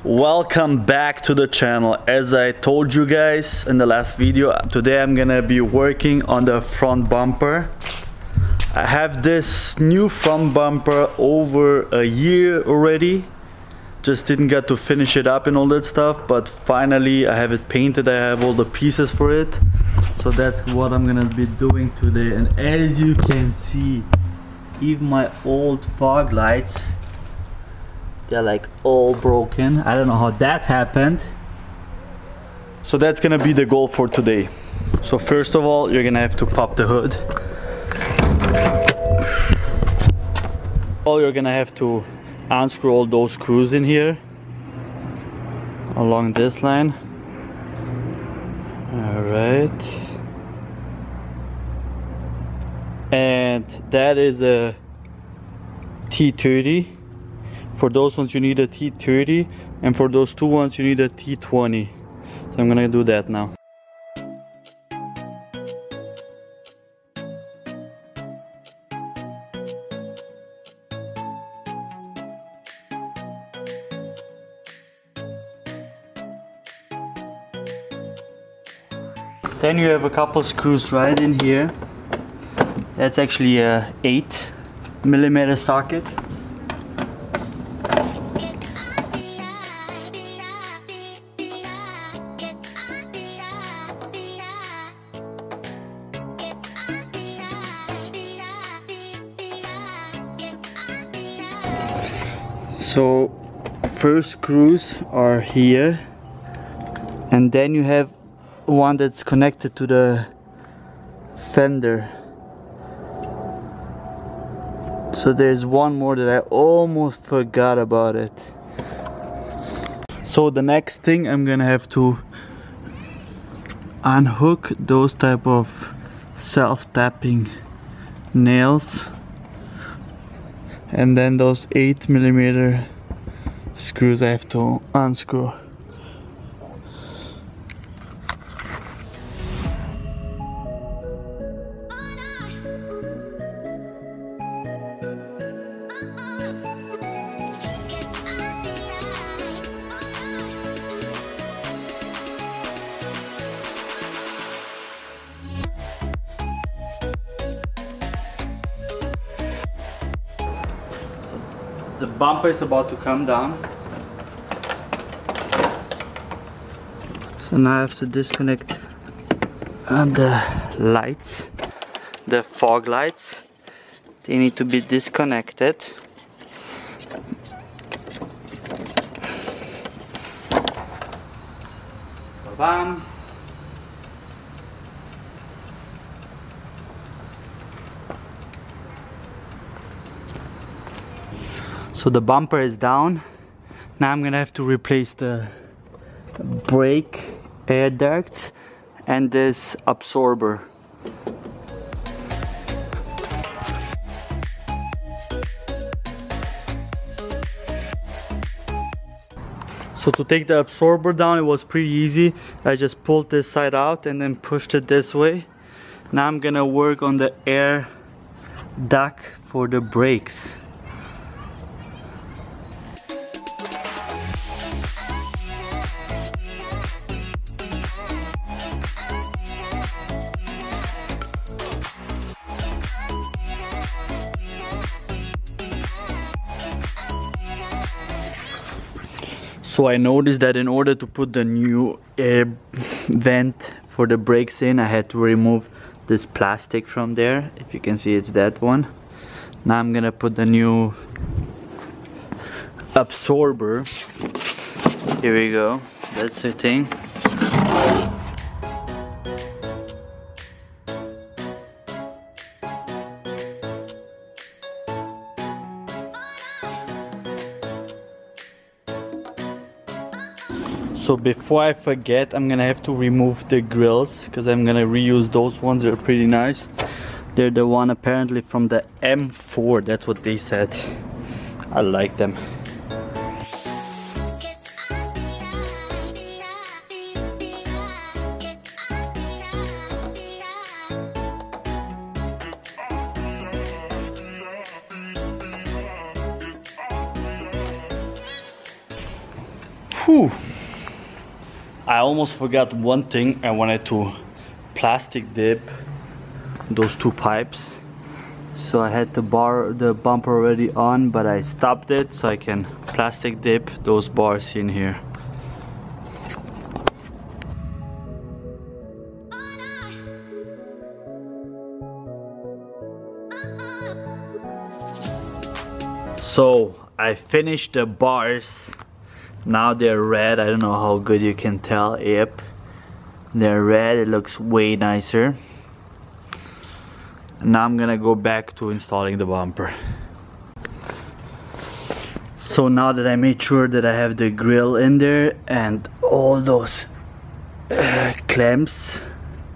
Welcome back to the channel. As I told you guys in the last video, today I'm gonna be working on the front bumper. I have this new front bumper over a year already. Just didn't get to finish it up and all that stuff, but finally I have it painted. I have all the pieces for it, so that's what I'm gonna be doing today. And as you can see, even my old fog lights, they're like all broken. I don't know how that happened. So that's gonna be the goal for today. So first of all, you're gonna have to pop the hood. You're gonna have to unscrew all those screws in here along this line. All right. And that is a T30. For those ones you need a T30, and for those two ones you need a T20. So I'm gonna do that now. Then you have a couple screws right in here. That's actually a 8mm socket. So first screws are here, and then you have one that's connected to the fender. So there's one more that I almost forgot about it. So the next thing, I'm gonna have to unhook those type of self-tapping nails, and then those 8mm screws I have to unscrew. The bumper is about to come down. So now I have to disconnect the lights, the fog lights. They need to be disconnected. Ba-bam. So the bumper is down. Now I'm gonna have to replace the brake air duct and this absorber. So to take the absorber down, it was pretty easy. I just pulled this side out and then pushed it this way. Now I'm gonna work on the air duct for the brakes. So I noticed that in order to put the new air vent for the brakes in, I had to remove this plastic from there. If you can see, it's that one. Now I'm gonna put the new absorber. Here we go. That's the thing. So before I forget, I'm gonna have to remove the grills because I'm gonna reuse those ones. They're pretty nice. They're the one apparently from the M4, that's what they said. I like them. Whew. I almost forgot one thing. I wanted to plastic dip those two pipes. So I had the bumper already on, but I stopped it so I can plastic dip those bars in here. So I finished the bars. Now they're red. I don't know how good you can tell. Yep, they're red. It looks way nicer. Now I'm gonna go back to installing the bumper. So now that I made sure that I have the grill in there and all those clamps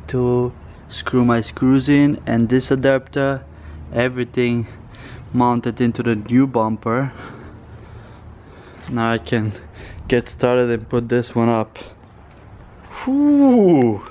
to screw my screws in, and this adapter, everything mounted into the new bumper, now I can get started and put this one up. Whew.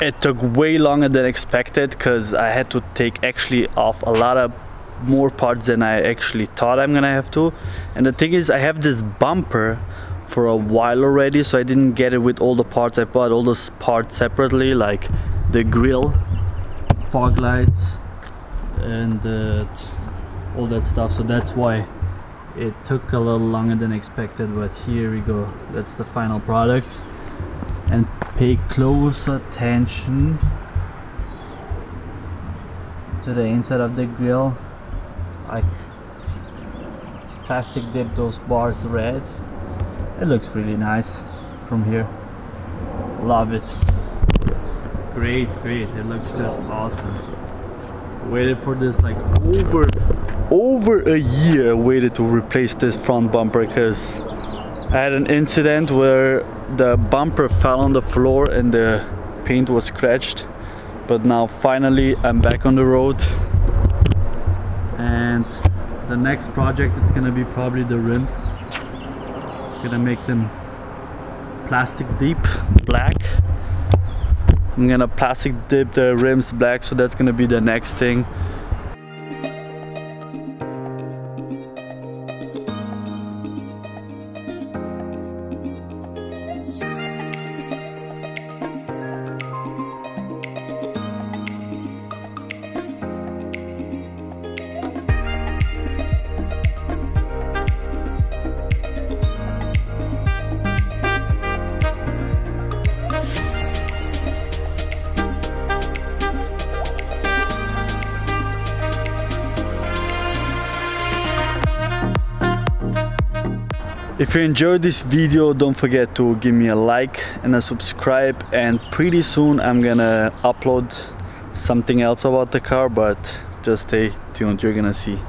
It took way longer than expected because I had to take actually off a lot of more parts than I actually thought I'm gonna have to. And the thing is, I have this bumper for a while already, so I didn't get it with all the parts. I bought all those parts separately, like the grill, fog lights, and all that stuff. So that's why it took a little longer than expected, but here we go. That's the final product. And pay close attention to the inside of the grill. I plastic dipped those bars red. It looks really nice from here. Love it. Great, great. It looks just awesome. Waited for this like over a year. I waited to replace this front bumper because I had an incident where the bumper fell on the floor and the paint was scratched. But now finally I'm back on the road, and the next project, it's gonna be probably the rims. Gonna make them plastic deep black. I'm gonna plastic dip the rims black, so that's gonna be the next thing. If you enjoyed this video, don't forget to give me a like and a subscribe, and pretty soon I'm gonna upload something else about the car, but just stay tuned, you're gonna see.